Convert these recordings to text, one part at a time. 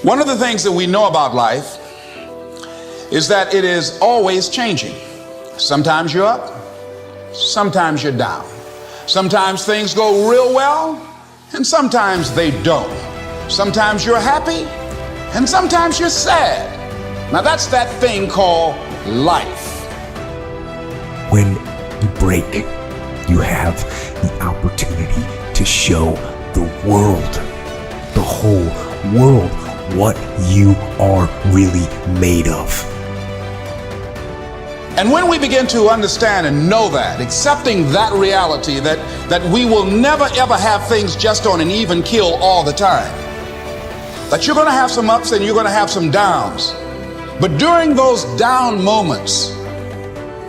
One of the things that we know about life is that it is always changing. Sometimes you're up, sometimes you're down. Sometimes things go real well, and sometimes they don't. Sometimes you're happy, and sometimes you're sad. Now that's that thing called life. When you break, you have the opportunity to show the world, the whole world, what you are really made of. And when we begin to understand and know that, accepting that reality that we will never ever have things just on an even keel all the time, that you're going to have some ups and you're going to have some downs, but during those down moments,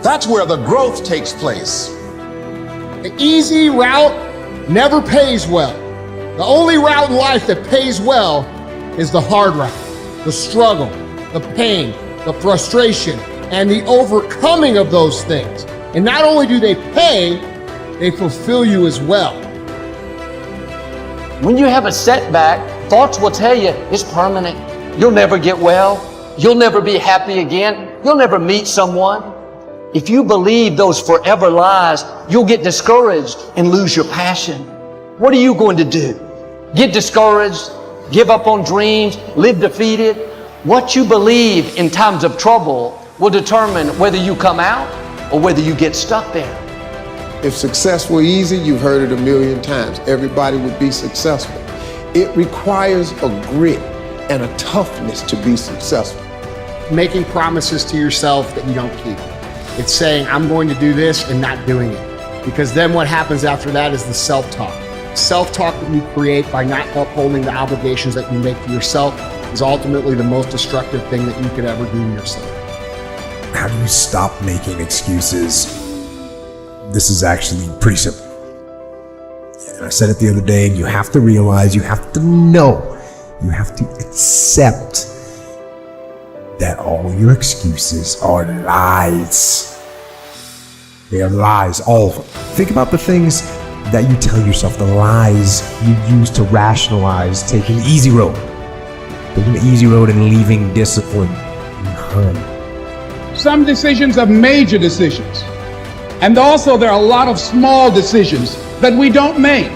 that's where the growth takes place. The easy route never pays well. The only route in life that pays well is the hard route, the struggle, the pain, the frustration, and the overcoming of those things. And not only do they pay, they fulfill you as well. When you have a setback, thoughts will tell you it's permanent. You'll never get well. You'll never be happy again. You'll never meet someone. If you believe those forever lies, you'll get discouraged and lose your passion. What are you going to do? Get discouraged, give up on dreams, live defeated? What you believe in times of trouble will determine whether you come out or whether you get stuck there. If success were easy, you've heard it a million times. Everybody would be successful. It requires a grit and a toughness to be successful. Making promises to yourself that you don't keep. It's saying, I'm going to do this and not doing it. Because then what happens after that is the self-talk. Self-talk that you create by not upholding the obligations that you make to yourself is ultimately the most destructive thing that you could ever do to yourself. How do you stop making excuses? This is actually pretty simple. And I said it the other day, and you have to realize, you have to know, you have to accept that all your excuses are lies. They are lies, all of them. Think about the things that you tell yourself, the lies you use to rationalize taking the easy road. Taking the easy road and leaving discipline behind. Some decisions are major decisions. And also there are a lot of small decisions that we don't make,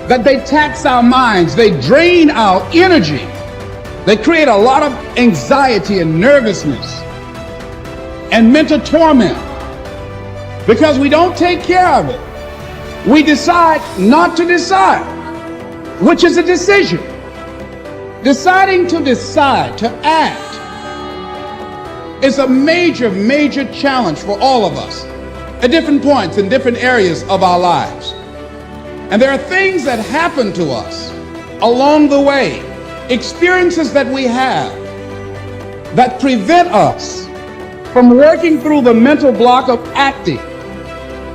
that they tax our minds, they drain our energy. They create a lot of anxiety and nervousness and mental torment because we don't take care of it. We decide not to decide, which is a decision. Deciding to decide, to act, is a major, major challenge for all of us at different points in different areas of our lives. And there are things that happen to us along the way, experiences that we have that prevent us from working through the mental block of acting,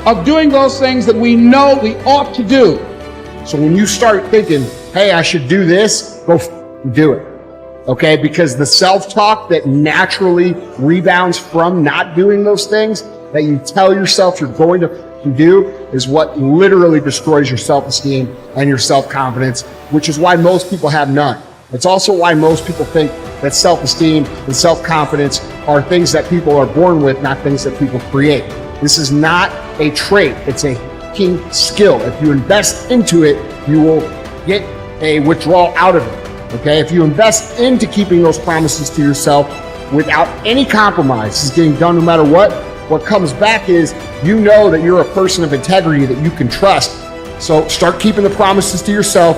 of doing those things that we know we ought to do. So when you start thinking, hey, I should do this, go do it. Okay? Because the self-talk that naturally rebounds from not doing those things that you tell yourself you're going to do is what literally destroys your self-esteem and your self-confidence, which is why most people have none. It's also why most people think that self-esteem and self-confidence are things that people are born with, not things that people create. This is not a trait, it's a key skill. If you invest into it, you will get a withdrawal out of it. Okay? If you invest into keeping those promises to yourself without any compromise, this is getting done no matter what comes back is you know that you're a person of integrity that you can trust. So start keeping the promises to yourself.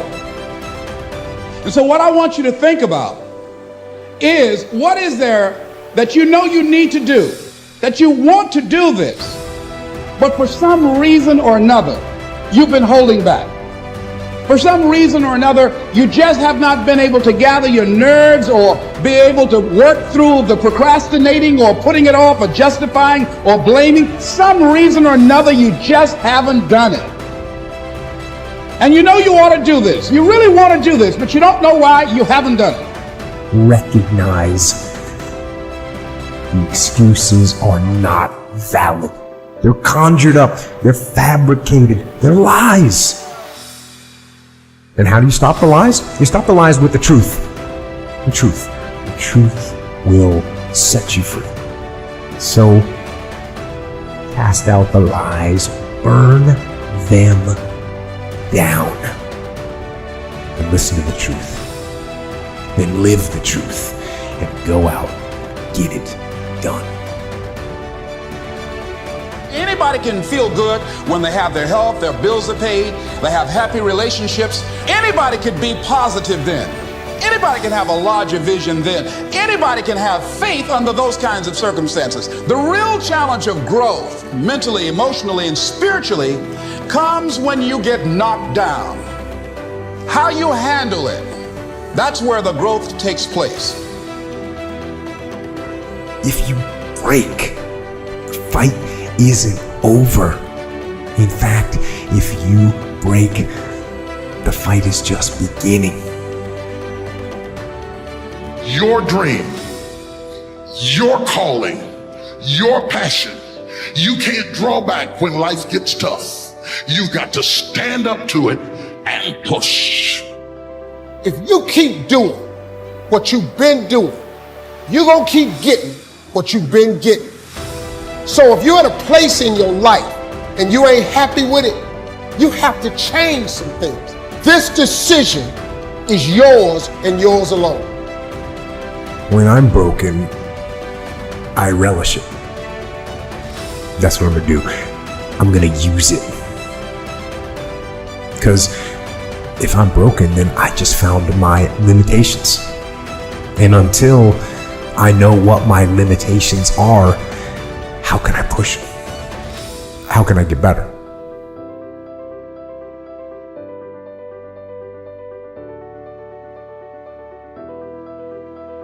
And so what I want you to think about is, what is there that you know you need to do, that you want to do this, but for some reason or another, you've been holding back. For some reason or another, you just have not been able to gather your nerves or be able to work through the procrastinating or putting it off or justifying or blaming. Some reason or another, you just haven't done it. And you know you ought to do this. You really want to do this, but you don't know why you haven't done it. Recognize the excuses are not valid. They're conjured up. They're fabricated. They're lies. And how do you stop the lies? You stop the lies with the truth. the truth. The truth will set you free. So, cast out the lies, burn them down, and listen to the truth. Then live the truth and go out, get it done. Anybody can feel good when they have their health, their bills are paid, they have happy relationships. Anybody could be positive then. Anybody can have a larger vision then. Anybody can have faith under those kinds of circumstances. The real challenge of growth, mentally, emotionally, and spiritually, comes when you get knocked down. How you handle it, that's where the growth takes place. If you break, the fight isn't over. In fact, if you break, the fight is just beginning. Your dream, your calling, your passion. You can't draw back when life gets tough. You've got to stand up to it and push. If you keep doing what you've been doing, you're going to keep getting what you've been getting. So if you're at a place in your life and you ain't happy with it, you have to change some things. This decision is yours and yours alone. When I'm broken, I relish it. That's what I'm gonna do. I'm gonna use it. Because if I'm broken, then I just found my limitations. And until I know what my limitations are, how can I push? How can I get better?